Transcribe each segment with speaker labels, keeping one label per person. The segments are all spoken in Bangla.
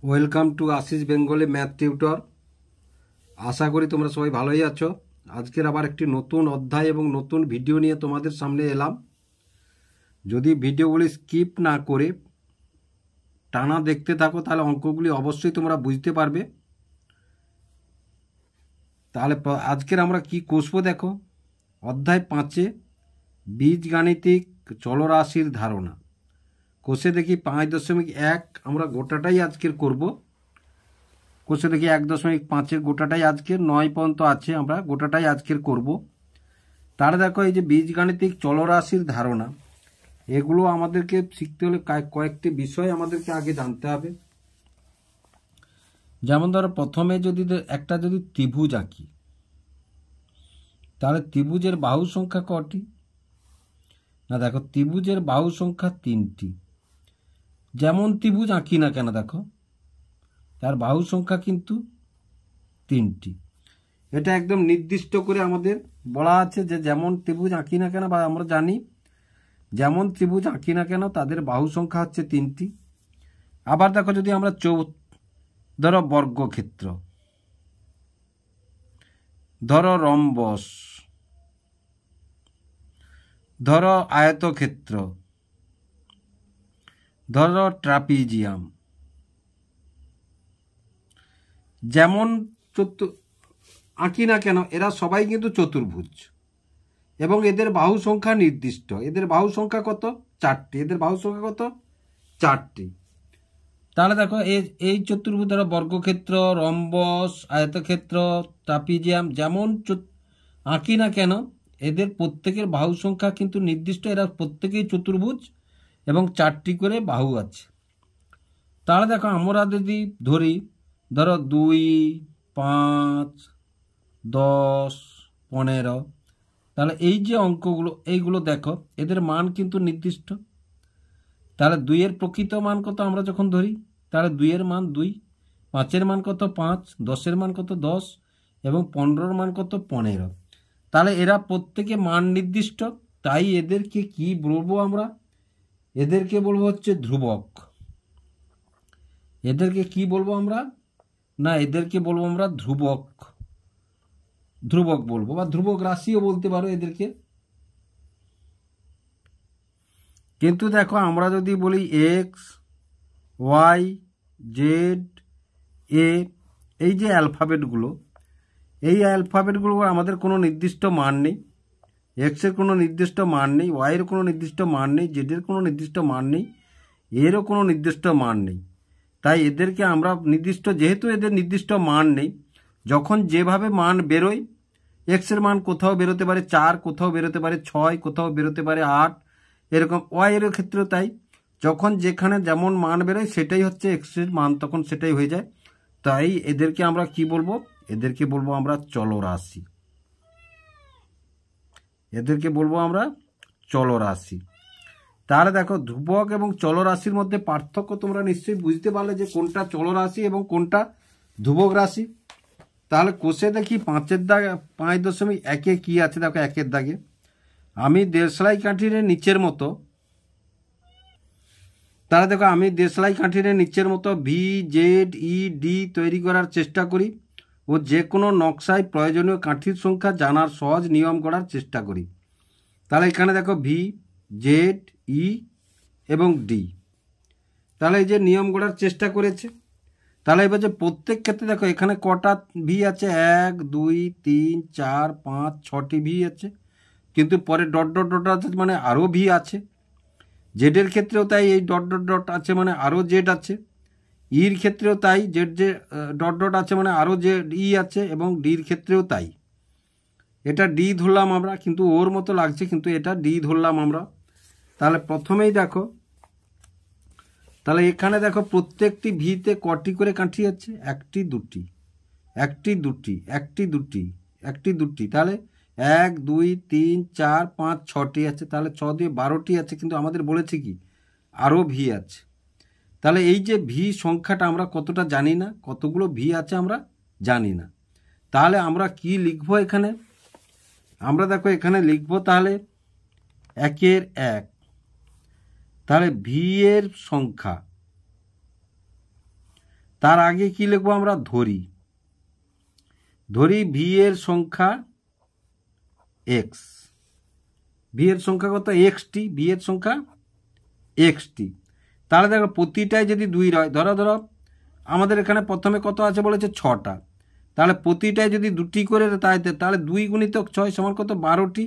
Speaker 1: Welcome to Ashis Bengali math tutor. আশা করি তোমরা সবাই ভালোই আছো। আজকের আবার একটি নতুন অধ্যায় এবং নতুন ভিডিও নিয়ে তোমাদের সামনে এলাম। যদি ভিডিওগুলি স্কিপ না করে টানা দেখতে থাকো তাহলে অঙ্কগুলি অবশ্যই তোমরা বুঝতে পারবে। তাহলে আজকের আমরা কি কষবো দেখো। অধ্যায় 5-এ বীজগাণিতিক চলরাশির ধারণা কষে দেখি 5.1 আমরা গোটাটাই আজকের করব। কোষে দেখি 1.5-এর গোটাটাই আজকের 9 পর্যন্ত আছে, আমরা গোটাটাই আজকের করব। তাহলে দেখো এই যে বীজগাণিতিক চলরাশির ধারণা, এগুলো আমাদেরকে শিখতে হলে কয়েকটি বিষয় আমাদেরকে আগে জানতে হবে। যেমন ধরো প্রথমে যদি একটা ত্রিভুজ আঁকি, তাহলে ত্রিভুজের বাহু সংখ্যা কটি? না দেখো, ত্রিভুজের বাহু সংখ্যা 3টি। যেমন ত্রিভুজ আঁকি না কেন দেখো, তার বাহু সংখ্যা কিন্তু 3টি। এটা একদম নির্দিষ্ট করে আমাদের বলা আছে যে যেমন ত্রিভুজ আঁকি না কেন, বা আমরা জানি যেমন ত্রিভুজ আঁকি না কেন তাদের বাহু সংখ্যা হচ্ছে 3টি। আবার দেখো যদি আমরা ধরো বর্গক্ষেত্র, ধরো রম্বস, ধরো আয়তক্ষেত্র, ধরো ট্রাপিজিয়াম, যেমন আঁকি না কেন এরা সবাই কিন্তু চতুর্ভুজ এবং এদের বাহু সংখ্যা নির্দিষ্ট। এদের বাহু সংখ্যা কত? 4টি। এদের বাহু সংখ্যা কত? 4টি। তাহলে দেখো এই চতুর্ভুজ ধরো বর্গক্ষেত্র, রম্বস, আয়তক্ষেত্র, ট্রাপিজিয়াম, যেমন আঁকি না কেন এদের প্রত্যেকের বাহু সংখ্যা কিন্তু নির্দিষ্ট। এরা প্রত্যেকেই চতুর্ভুজ এবং 4টি করে বাহু আছে। তাহলে দেখো আমরা যদি ধরো 2, 5, 10, 15, তাহলে এই যে অঙ্কগুলো এইগুলো দেখো এদের মান কিন্তু নির্দিষ্ট। তাহলে 2-এর প্রকৃত মান কত আমরা যখন ধরি, তাহলে 2-এর মান 2, 5-এর মান কত 5, 10-এর মান কত 10 এবং 15-এর মান কত 15। তাহলে এরা প্রত্যেকে মান নির্দিষ্ট, তাই এদেরকে কি বলবো আমরা? এদেরকে বলবো হচ্ছে ধ্রুবক। এদেরকে কি বলবো আমরা? না, এদেরকে বলবো আমরা ধ্রুবক। ধ্রুবক বলবো, বা ধ্রুবক রাশিও বলতে পারো এদেরকে। কিন্তু দেখো আমরা যদি বলি এক্স, ওয়াই, জেড, এ, এই যে অ্যালফাবেটগুলো, এই অ্যালফাবেটগুলো আমাদের কোনো নির্দিষ্ট মান নেই। এক্সের কোনো নির্দিষ্ট মান নেই, ওয়াইয়ের কোনো নির্দিষ্ট মান নেই, জেডের কোনো নির্দিষ্ট মান নেই, এরও কোনো নির্দিষ্ট মান নেই। তাই এদেরকে আমরা নির্দিষ্ট, যেহেতু এদের নির্দিষ্ট মান নেই, যখন যেভাবে মান বেরোয়, এক্সের মান কোথাও বেরোতে পারে 4, কোথাও বেরোতে পারে 6, কোথাও বেরোতে পারে 8, এরকম ওয়াইয়ের ক্ষেত্রেও তাই। যখন যেখানে যেমন মান বেরোয় সেটাই হচ্ছে এক্সের মান, তখন সেটাই হয়ে যায়। তাই এদেরকে আমরা কি বলবো? এদেরকে বলবো আমরা চলরাশি। এদেরকে বলবো আমরা চলরাশি। তাহলে দেখো ধ্রুবক এবং চলরাশির মধ্যে পার্থক্য তোমরা নিশ্চয়ই বুঝতে পারলে যে কোনটা চলরাশি এবং কোনটা ধ্রুবক রাশি। তাহলে কোষে দেখি 5.1-এ কি আছে দেখো। 1-এর দাগে আমি দেশলাই কাঠির নিচের মতো, তাহলে দেখো আমি দেশলাই কাঠির নিচের মতো ভি, জেড, ই, ডি তৈরি করার চেষ্টা করি ও যে কোনো নকশায় প্রয়োজনীয় কাঠির সংখ্যা জানার সহজ নিয়ম করার চেষ্টা করি। তাহলে এখানে দেখো ভি, জেড, ই এবং ডি, তাহলে এই যে নিয়ম গড়ার চেষ্টা করেছে। তাহলে এবার যে প্রত্যেক ক্ষেত্রে দেখো এখানে কটা ভি আছে? 1, 2, 3, 4, 5, 6টি ভি আছে, কিন্তু পরে ডট ডট ডট আছে মানে আরও ভি আছে। জেডের ক্ষেত্রেও তাই, এই ডট ডট ডট আছে মানে আরও জেড আছে। ইর ক্ষেত্রেও তাই, জেড যে ডট ডট আছে মানে আরও জেড ই আছে, এবং ডির ক্ষেত্রেও তাই। এটা ডি ধরলাম আমরা, কিন্তু ওর মতো লাগছে, কিন্তু এটা ডি ধরলাম আমরা। তাহলে প্রথমেই দেখো, তাহলে এখানে দেখো প্রত্যেকটি ভিতে কটি করে কাঠি আছে? 1টি, 2টি, 1টি, 2টি, 1টি, 2টি, 1টি, 2টি। তাহলে 1, 2, 3, 4, 5, 6টি আছে। তাহলে 6 দিয়ে 12টি আছে, কিন্তু আমাদের বলেছে কি আরও ভি আছে। তাহলে এই যে ভি সংখ্যাটা আমরা কতটা জানি না, কতগুলো ভি আছে আমরা জানি না। তাহলে আমরা কি লিখবো এখানে? আমরা দেখো এখানে লিখবো তাহলে 1-এর 1, তাহলে ভি এর সংখ্যা, তার আগে কি লিখবো আমরা? ধরি। ধরি ভি এর সংখ্যা এক্স। ভি এর সংখ্যা কত? এক্সটি। ভি এর সংখ্যা এক্সটি। তাহলে দেখো প্রতিটাই যদি 2 হয়, ধরো আমাদের এখানে প্রথমে কত আছে বলেছে? 6টা। তাহলে প্রতিটায় যদি 2টি করে তাহলে 2 গুণিতক 6 সমান কত? 12টি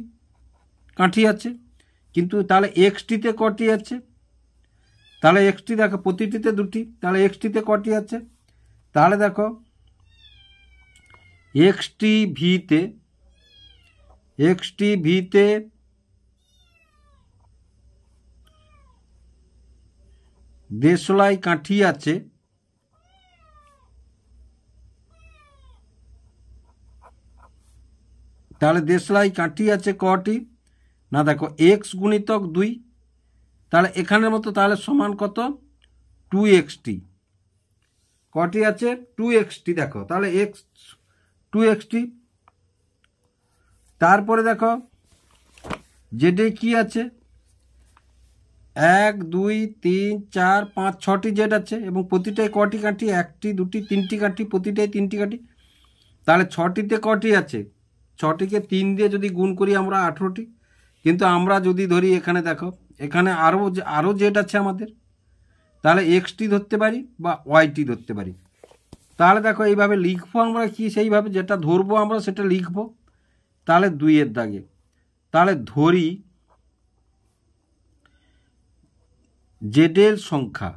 Speaker 1: কাঠি আছে। কিন্তু তাহলে এক্সটিতে কটি আছে? তাহলে এক্সটি দেখো প্রতিটিতে 2টি, তাহলে এক্সটিতে কটি আছে? তাহলে দেখো এক্সটি ভিতে দেশলাই কাঠি আছে। তাহলে দেশলাই কাঠি আছে কটি? না দেখো এক্স গুণিতক 2, তাহলে এখানের মতো, তাহলে সমান কত? 2xt। কটি আছে? 2xt। দেখো তাহলে এক্স 2xt। তারপরে দেখো জেডে কি আছে? 1 2 3 4 5 6টি জেড আছে এবং প্রতিটায় কটি কাঠি? 1টি 2টি 3টি কাঠি, প্রতিটায় 3টি কাঠি। তাহলে 6টিতে কটি আছে? 6টিকে 3 দিয়ে যদি গুণ করি আমরা 18টি। কিন্তু আমরা যদি ধরি এখানে দেখো এখানে আরও জেড আছে আমাদের, তাহলে এক্সটি ধরতে পারি বা ওয়াইটি ধরতে পারি। তাহলে দেখো এইভাবে লিখবো আমরা, কি সেইভাবে যেটা ধরবো আমরা সেটা লিখবো। তাহলে 2 এর দাগে তাহলে ধরি জেডের সংখ্যা,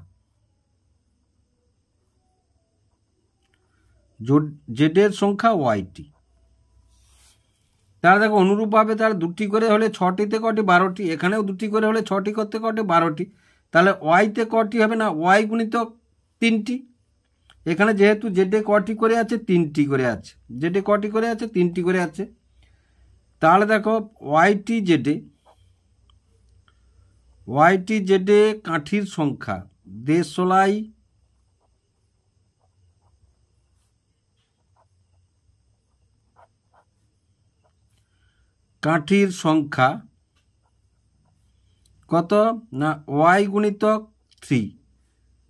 Speaker 1: জেডের সংখ্যা ওয়াইটি। তাহলে দেখো অনুরূপভাবে তাহলে 2টি করে হলে 6টিতে কটি? 12টি। এখানেও 2টি করে হলে 6টি করতে কটি? 12টি। তাহলে ওয়াইতে কটি হবে? না ওয়াই গুণিতক 3টি। এখানে যেহেতু জেডে কটি করে আছে? 3টি করে আছে। জেডে কটি করে আছে? 3টি করে আছে। তাহলে দেখো ওয়াইটি জেডে কাঠির সংখ্যা, দেশলাই কাঠির সংখ্যা কত? না ওয়াই গুণিতক 3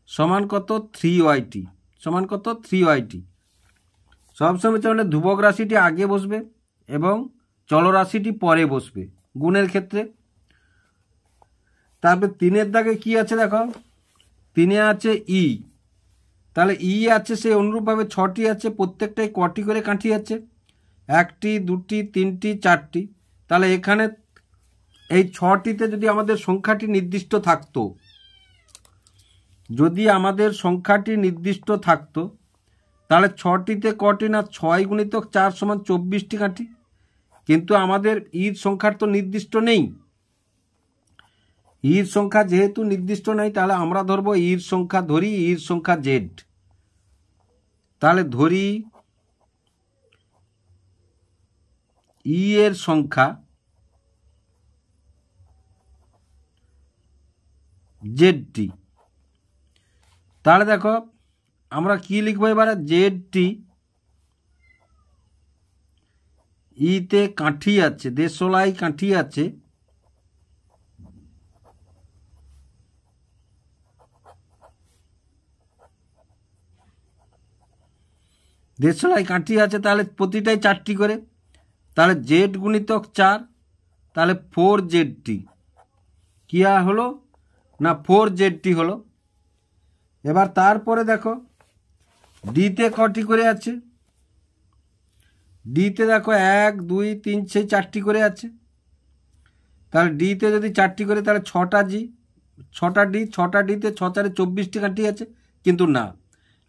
Speaker 1: সমান কত? 3yt। সমান কত? 3yt। সবসময় তাহলে ধ্রুবক রাশিটি আগে বসবে এবং চলরাশিটি পরে বসবে গুণের ক্ষেত্রে। তারপর 3-এর দাগে কি আছে? দেখো 3-এ আছে ই। তাহলে ই আছে সেই অনুরূপভাবে 6টি আছে, প্রত্যেকটাই কটি করে কাঠি আছে? 1টি 2টি 3টি 4টি। তাহলে এখানে এই 6টিতে যদি আমাদের সংখ্যাটি নির্দিষ্ট থাকতো, তাহলে 6টিতে কটি? না 6 গুণিতক 4 সমান 24টি কাঠি। কিন্তু আমাদের ইর সংখ্যার তো নির্দিষ্ট নেই। ইর সংখ্যা যেহেতু নির্দিষ্ট নেই, তাহলে আমরা ধরবো ইর সংখ্যা, ধরি ইর সংখ্যা জেড। তাহলে ধরি ই এর সংখ্যা জেডটি। তাহলে দেখো আমরা কি লিখবো এবারে? জেডটি ইতে কাঠি আছে, দেশলাই কাঠি আছে, দেশলাই কাঠি আছে। তাহলে প্রতিটাই 4টি করে। তাহলে জেড গুণিতক 4, তাহলে 4zT কি হলো? না 4zT হলো। এবার তারপরে দেখো ডিতে কটি করে আছে? ডিতে দেখো 1 2 3 সেই 4টি করে আছে। তাহলে ডিতে যদি 4টি করে তাহলে 6টা ডি, 6টা ডিতে 6 4 24টি কাঠি আছে। কিন্তু না,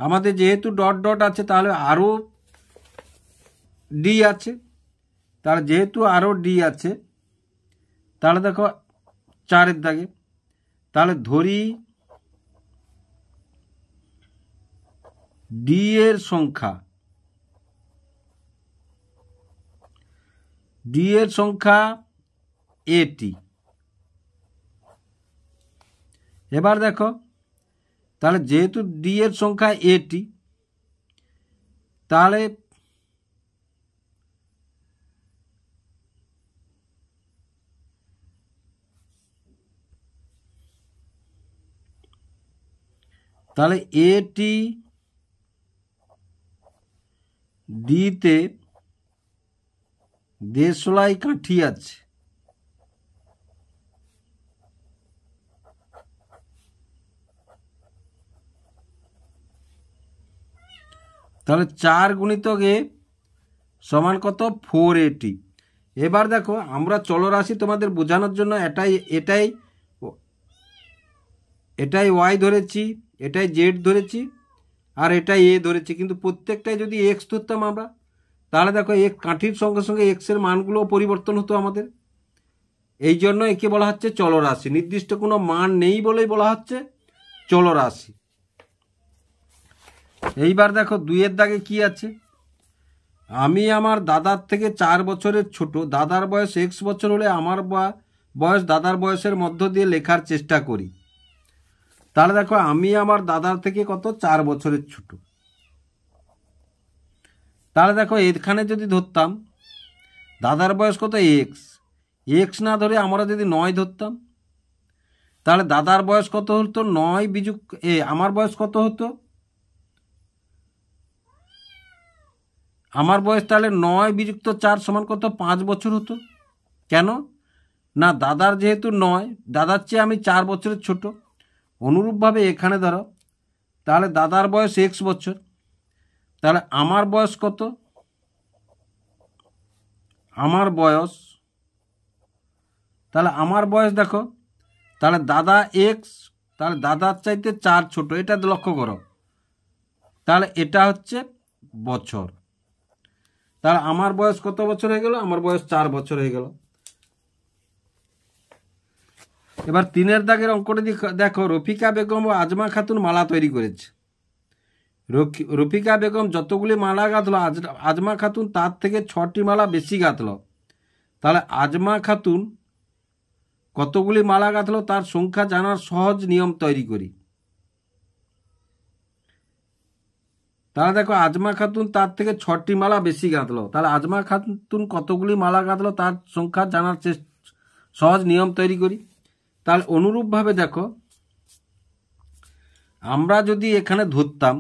Speaker 1: আমাদের যেহেতু ডট ডট আছে তাহলে আরও ডি আছে। তাহলে যেহেতু আরও ডি আছে, তাহলে দেখো 4-এর দাগে তাহলে ধরি ডি এর সংখ্যা এটি। এবার দেখো তাহলে যেহেতু ডি এর সংখ্যা এটি, তাহলে এটি ডিতে দেশলাই কাঠি আছে, তাহলে 4 গুণিতক এ সমান কত? 480। এবার দেখো আমরা চলরাশি তোমাদের বোঝানোর জন্য এটাই ওয়াই ধরেছি, এটাই জেড ধরেছি, আর এটাই এ ধরেছি, কিন্তু প্রত্যেকটাই যদি এক্স ধরতাম আমরা, তাহলে দেখো এক কাঠির সঙ্গে সঙ্গে এক্সের মানগুলো পরিবর্তন হতো আমাদের। এই জন্য একে বলা হচ্ছে চলরাশি। নির্দিষ্ট কোনো মান নেই বলেই বলা হচ্ছে চলরাশি। এইবার দেখো 2-এর দাগে কি আছে? আমি আমার দাদার থেকে 4 বছরের ছোট, দাদার বয়স x বছর হলে আমার বয়স দাদার বয়সের মধ্য দিয়ে লেখার চেষ্টা করি। তাহলে দেখো আমি আমার দাদার থেকে কত? 4 বছরের ছোট। তাহলে দেখো এখানে যদি ধরতাম দাদার বয়স কত? এক্স না ধরে আমরা যদি 9 ধরতাম, তাহলে দাদার বয়স কত হতো? 9 বিযোগ আমার বয়স কত হতো? আমার বয়স তাহলে 9 বিযুক্ত 4 সমান কত? 5 বছর হতো। কেন না? দাদার যেহেতু 9, দাদার চেয়ে আমি 4 বছরের ছোট। অনুরূপভাবে এখানে ধরো, তাহলে দাদার বয়স x বছর, তাহলে আমার বয়স কত? আমার বয়স, তাহলে আমার বয়স দেখো, তাহলে দাদা x, তাহলে দাদার চাইতে 4 ছোট, এটা লক্ষ্য করো। তাহলে এটা হচ্ছে বছর। তাহলে আমার বয়স কত বছর হয়ে গেল? আমার বয়স 4 বছর হয়ে গেল। এবার 3-এর দাগের অঙ্কটা দেখো, রফিকা বেগম ও আজমা খাতুন মালা তৈরি করেছে। রফিকা বেগম যতগুলি মালা গাঁথলো, আজমা খাতুন তার থেকে 6টি মালা বেশি গাঁথলো। তাহলে আজমা খাতুন কতগুলি মালা গাঁথলো তার সংখ্যা জানার সহজ নিয়ম তৈরি করি। তাহলে দেখো আজমা খাতুন তার থেকে 6টি মালা বেশি গাঁথলো, তাহলে আজমা খাতুন কতগুলি মালা গাঁথলো তার সংখ্যা জানার সহজ নিয়ম তৈরি করি। তাহলে অনুরূপভাবে দেখো, আমরা যদি এখানে ধরতাম,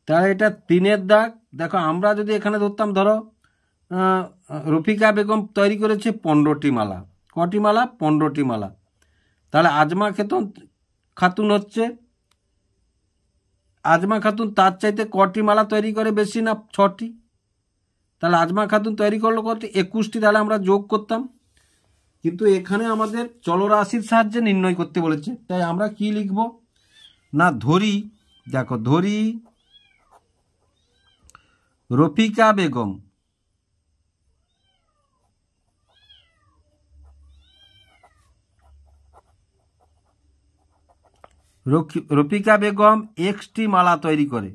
Speaker 1: তাহলে এটা 3-এর দাগ। দেখো আমরা যদি এখানে ধরতাম, ধরো রফিকা বেগম তৈরি করেছে 15টি মালা। কটি মালা? 15টি মালা। তাহলে আজমা খাতুন হচ্ছে, আজমা খাতুন তার চাইতে কটি মালা তৈরি করে বেশি? না 6টি। তাহলে আজমা খাতুন তৈরি করলো কত? 21টি। তাহলে আমরা যোগ করতাম, কিন্তু এখানে আমাদের চলরাশির সাহায্যে নির্ণয় করতে বলেছে। তাই আমরা কি লিখব না, ধরি, দেখো ধরি রফিকা বেগম রফিকা বেগম 1টি মালা তৈরি করে।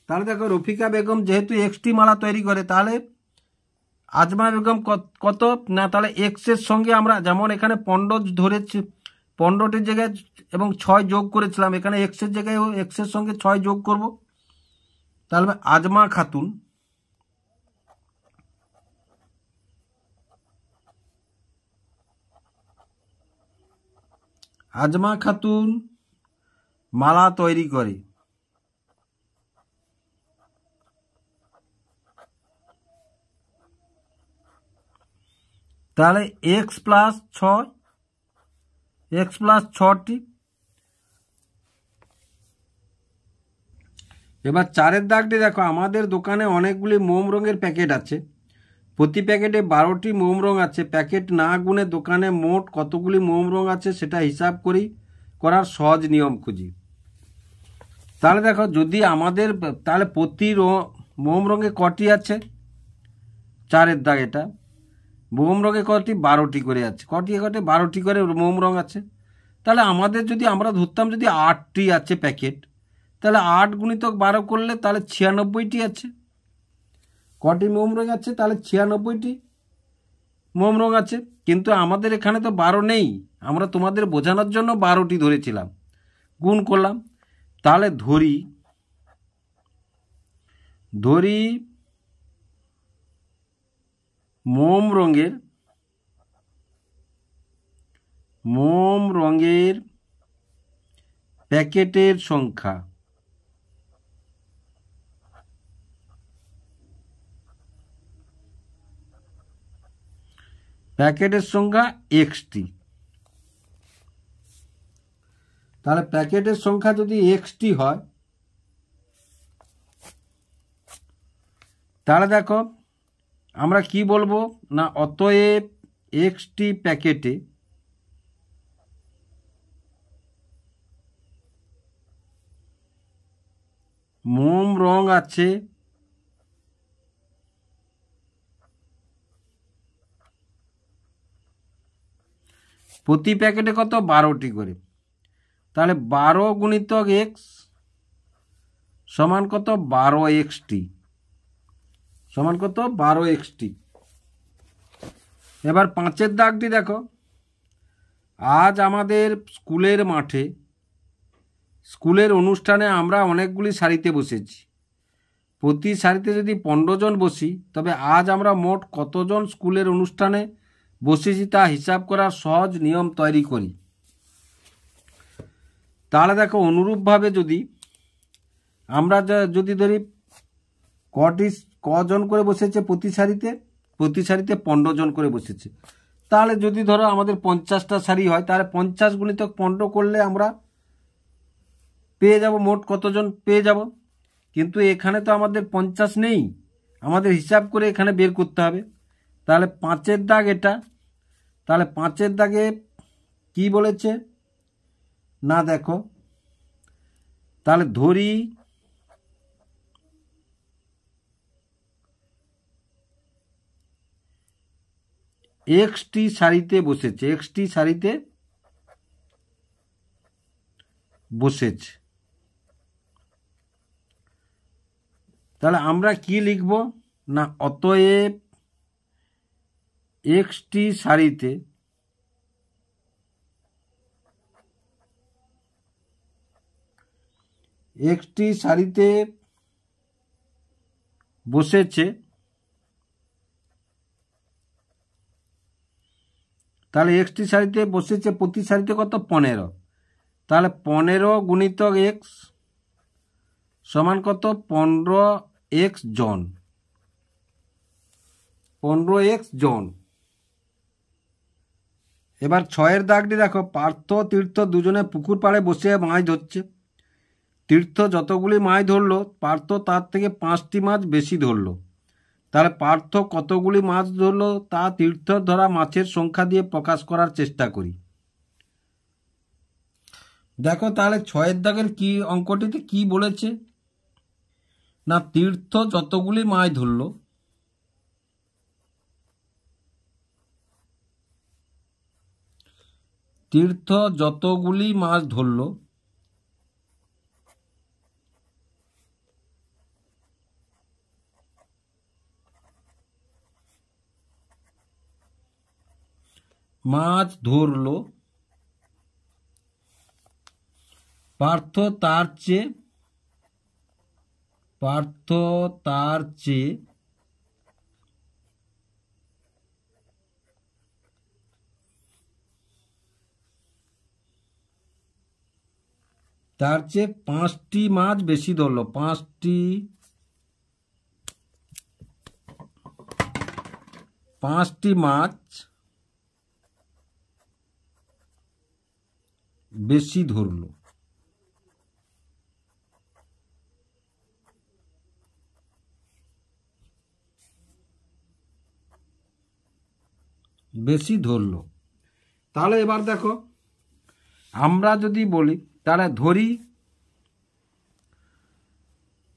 Speaker 1: তাহলে দেখো রফিকা বেগম যেহেতু 1টি মালা তৈরি করে, তাহলে আজমা বেগম কত? না তাহলে এক্সের সঙ্গে আমরা যেমন এখানে 15 ধরেছি, 15টির জায়গায় এবং 6 যোগ করেছিলাম, এখানে এক্সের জায়গায় এক্সের সঙ্গে 6 যোগ করব। তাহলে আজমা খাতুন মালা তৈরি করে। তাহলে এক্স প্লাস 6টি। এবার 4-এর দাগটি দেখো, আমাদের দোকানে অনেকগুলি মোম রঙের প্যাকেট আছে, প্রতি প্যাকেটে 12টি মোম রং আছে। প্যাকেট না গুনে দোকানে মোট কতগুলি মোম রং আছে সেটা হিসাব করার সহজ নিয়ম খুঁজি। তাহলে দেখো, যদি আমাদের, তাহলে প্রতি মোম রঙে কটি আছে? 4-এর দাগ এটা, মোম রঙে কটি? 12টি করে আছে। কটি 12টি করে মোম রং আছে। তাহলে আমাদের যদি আমরা ধরতাম যদি 8টি আছে প্যাকেট, তাহলে 8 গুণিতক 12 করলে তাহলে 96টি আছে। কটি মোম রং আছে? তাহলে 96টি মোম রং আছে। কিন্তু আমাদের এখানে তো 12 নেই, আমরা তোমাদের বোঝানোর জন্য 12টি ধরেছিলাম, গুণ করলাম। তাহলে ধরি ধরি মোম রঙের প্যাকেটের সংখ্যা এক্সটি। তাহলে প্যাকেটের সংখ্যা যদি এক্সটি হয়, তাহলে দেখো আমরা কি বলবো না, অতএব এক্সটি প্যাকেটে মোম রং আছে প্রতি প্যাকেটে কত 12টি করে। তাহলে 12 গুণিতক এক্স সমান কত 12xt সমান কত 12xt। এবার 5-এর দাগটি দেখো, আজ আমাদের স্কুলের মাঠে স্কুলের অনুষ্ঠানে আমরা অনেকগুলি সারিতে বসেছি। প্রতি সারিতে যদি 15 জন বসি, তবে আজ আমরা মোট কতজন স্কুলের অনুষ্ঠানে বসেছি তা হিসাব করার সহজ নিয়ম তৈরি করি। তাহলে দেখো অনুরূপভাবে যদি আমরা যদি ধরি কজন করে বসেছে প্রতি সারিতে 15 জন করে বসেছে। তাহলে যদি ধরো আমাদের 50টা সারি হয়, তাহলে 50 গুণিতক 15 করলে আমরা পেয়ে যাব মোট কতজন পেয়ে যাব। কিন্তু এখানে তো আমাদের 50 নেই, আমাদের হিসাব করে এখানে বের করতে হবে। তাহলে 5-এর দাগ এটা। তাহলে 5-এর দাগে কি বলেছে না দেখো, তাহলে ধরি এক্সটি সারিতে বসেছে। তাহলে আমরা কি লিখব না, অতএব এক্সটি সারিতে বসেছে। তাহলে এক্সটি সারিতে বসেছে প্রতি সারিতে কত 15। তাহলে 15 গুণিতক এক্স সমান কত 15x জন। 15x জন। এবার 6-এর দাগটি দেখো, পার্থ তীর্থ দুজনে পুকুর পাড়ে বসে মাছ ধরছে। তীর্থ যতগুলি মাছ ধরলো, পার্থ তার থেকে 5টি মাছ বেশি ধরলো। তাহলে পার্থ কতগুলি মাছ ধরলো তা তীর্থ ধরা মাছের সংখ্যা দিয়ে প্রকাশ করার চেষ্টা করি। দেখো তাহলে 6-এর দাগের কি অঙ্কটিতে কি বলেছে না, তীর্থ যতগুলি মাছ ধরলো মাছ ধরলো পার্থ তার চেয়ে 5টি মাছ বেশি ধরলো। 5টি মাছ বেশি ধরলো। তাহলে এবার দেখো আমরা যদি বলি,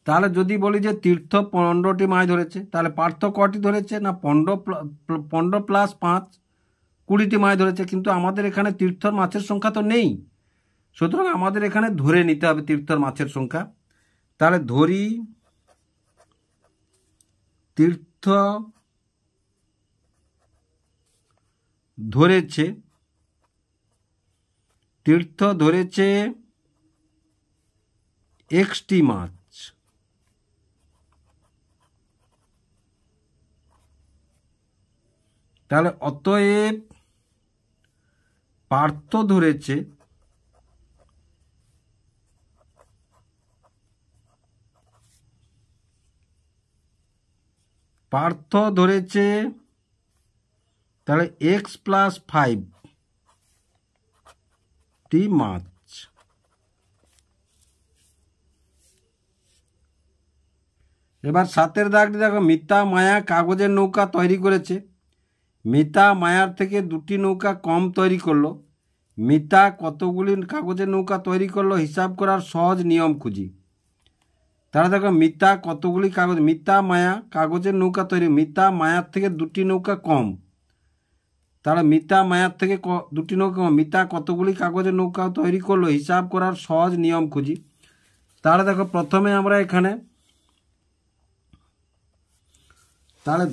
Speaker 1: তাহলে যদি বলি যে তীর্থ 15টি মাছ ধরেছে, তাহলে পার্থ কটি ধরেছে না 15 প্লাস 5 20টি মাছ ধরেছে। কিন্তু আমাদের এখানে তীর্থর মাছের সংখ্যা তো নেই, সুতরাং আমাদের এখানে ধরে নিতে হবে তীর্থর মাছের সংখ্যা। তাহলে ধরি তীর্থ ধরেছে এক্সটি মাছ। তাহলে অতএব পার্থ ধরেছে তাহলে x+5টি মাছ। এবার 7-এর দাগটি দেখো, মিতা মায়া কাগজের নৌকা তৈরি করেছে। মিতা মায়ার থেকে 2টি নৌকা কম তৈরি করলো। মিতা কতগুলি কাগজের নৌকা তৈরি করলো হিসাব করার সহজ নিয়ম খুঁজি। তাহলে দেখো মিতা কতগুলি মিতা মায়া কাগজের নৌকা তৈরি, মিতা মায়ার থেকে 2টি নৌকা কম। তাহলে মিতা মায়ার থেকে 2টি নৌকা কম, মিতা কতগুলি কাগজের নৌকা তৈরি করলো হিসাব করার সহজ নিয়ম খুঁজি। তাহলে দেখো প্রথমে আমরা এখানে তাহলে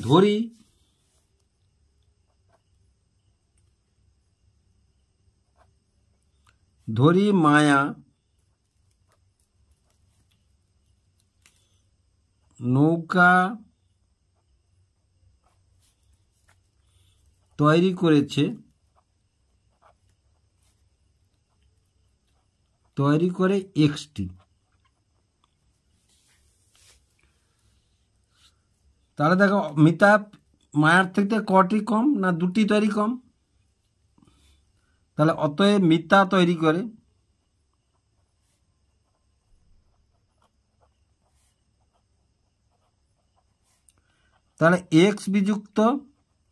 Speaker 1: ধরি মায়া নৌকা তৈরি করেছে, তৈরি করে এক্সটি। তাহলে দেখো মিতা মায়ার থেকে কটি কম না 2টি তৈরি কম, তাহলে অতএব মিতা তৈরি করে তাহলে x বিযুক্ত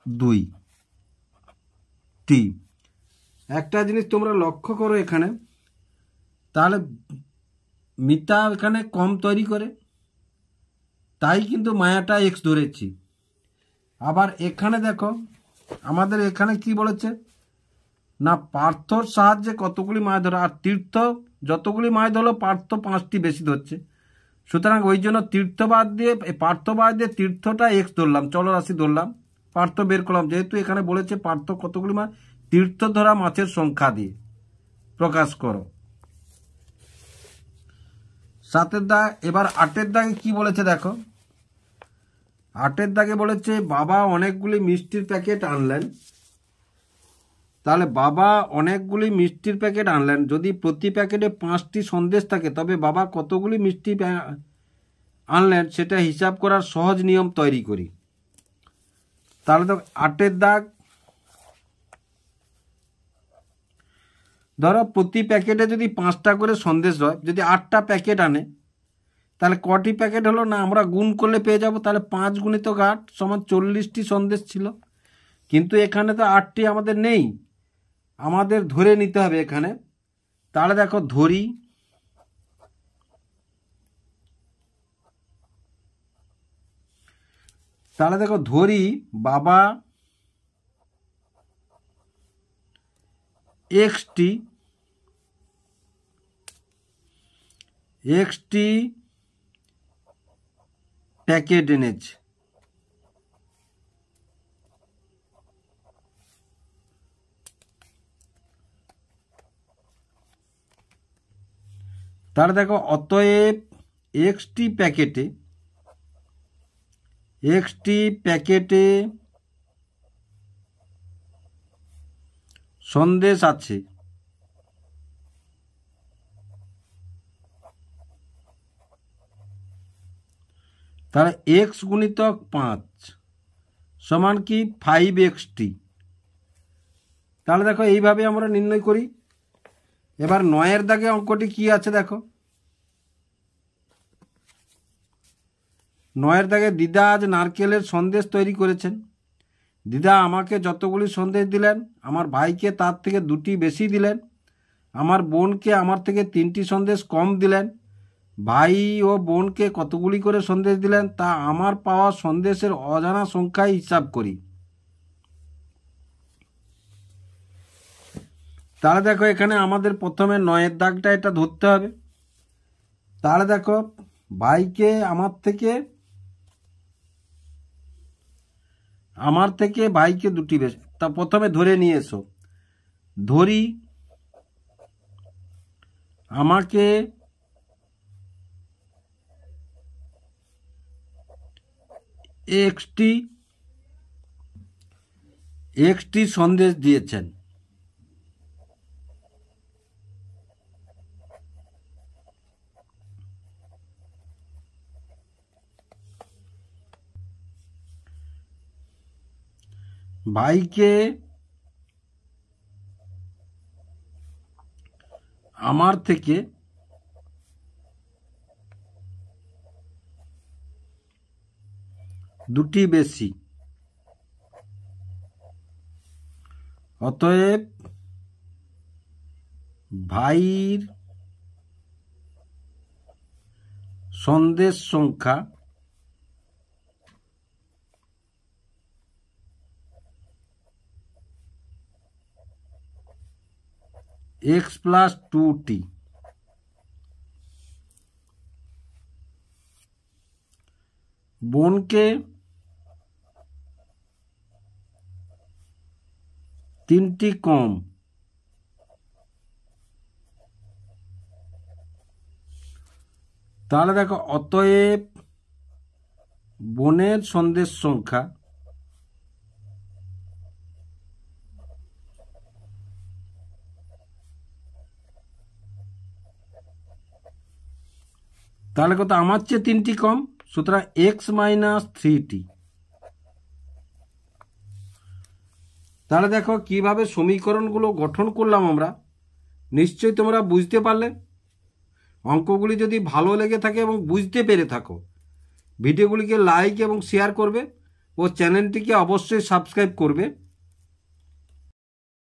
Speaker 1: 2টি। একটা জিনিস তোমরা লক্ষ্য করো এখানে, তাহলে মিতা এখানে কম তৈরি করে, তাই কিন্তু মায়াটা x ধরেছি। আবার এখানে দেখো আমাদের এখানে কি বলেছে না, পার্থর সাহায্যে কতগুলি মাছ ধরো, আর তীর্থ যতগুলি মাছ ধরলো পার্থ 5টি বেশি ধরছে। সুতরাং ওই জন্য পার্থ বাদ দিয়ে তীর্থটা x ধরলাম, চলরাশি ধরলাম, পার্থ বের করলাম। যেহেতু এখানে বলেছে পার্থ কতগুলি মাছ, তীর্থ ধরা মাছের সংখ্যা দিয়ে প্রকাশ করো। 7-এর দাগ। এবার 8-এর দাগে কি বলেছে দেখো, 8-এর দাগে বলেছে বাবা অনেকগুলি মিষ্টির প্যাকেট আনলেন। তাহলে বাবা অনেকগুলি মিষ্টির প্যাকেট আনলেন, যদি প্রতি প্যাকেটে 5টি সন্দেশ থাকে তবে বাবা কতগুলি মিষ্টি আনলেন সেটা হিসাব করার সহজ নিয়ম তৈরি করি। তাহলে তো 8-এর দাগ, ধরো প্রতি প্যাকেটে যদি 5টা করে সন্দেশ হয়, যদি 8টা প্যাকেট আনে তাহলে কটি প্যাকেট হলো না, আমরা গুণ করলে পেয়ে যাব। তাহলে 5 × 8 = 40টি সন্দেশ ছিল, কিন্তু এখানে তো 8টি আমাদের নেই, আমাদের ধরে নিতে হবে এখানে। তাহলে দেখো ধরি বাবা এক্সটি প্যাকেট এনেছে। তাহলে দেখো অতএব এক্সটি প্যাকেটে সন্দেশ আছে। তাহলে x × 5 সমান কি 5xt। তাহলে দেখো এইভাবে আমরা নির্ণয় করি। এবার 9-এর দাগে অঙ্কটি কি আছে দেখো, 9-এর দাগে দিদা আজ নারকেলের সন্দেশ তৈরি করেছেন। দিদা আমাকে যতগুলি সন্দেশ দিলেন, আমার ভাইকে তার থেকে 2টি বেশি দিলেন, আমার বোনকে আমার থেকে 3টি সন্দেশ কম দিলেন। ভাই ও বোনকে কতগুলি করে সন্দেশ দিলেন তা আমার পাওয়া সন্দেশের অজানা সংখ্যায় হিসাব করি। তাহলে দেখো এখানে আমাদের প্রথমে 9-এর দাগটা এটা ধরতে হবে। তাহলে দেখো ভাইকে আমার থেকে ভাইকে 2টি বেশি, তা প্রথমে ধরে নিয়ে এসো। ধরি আমাকে এক্সটি একটি সন্দেশ দিয়েছেন। ভাইকে আমার থেকে দুটি বেশি, অতএব ভাইয়ের সন্দেশ সংখ্যা x+2t। বোনকে 3টি কম, তাহলে দেখো অতএব বোনের সন্দেশ সংখ্যা তাহলে কত, আমার চেয়ে 3টি কম, সুতরাং x-3t। তাহলে দেখো কিভাবে সমীকরণগুলো গঠন করলাম আমরা, নিশ্চয়ই তোমরা বুঝতে পারলে। অঙ্কগুলি যদি ভালো লেগে থাকে এবং বুঝতে পেরে থাকো, ভিডিওগুলিকে লাইক এবং শেয়ার করবে ও চ্যানেলটিকে অবশ্যই সাবস্ক্রাইব করবে।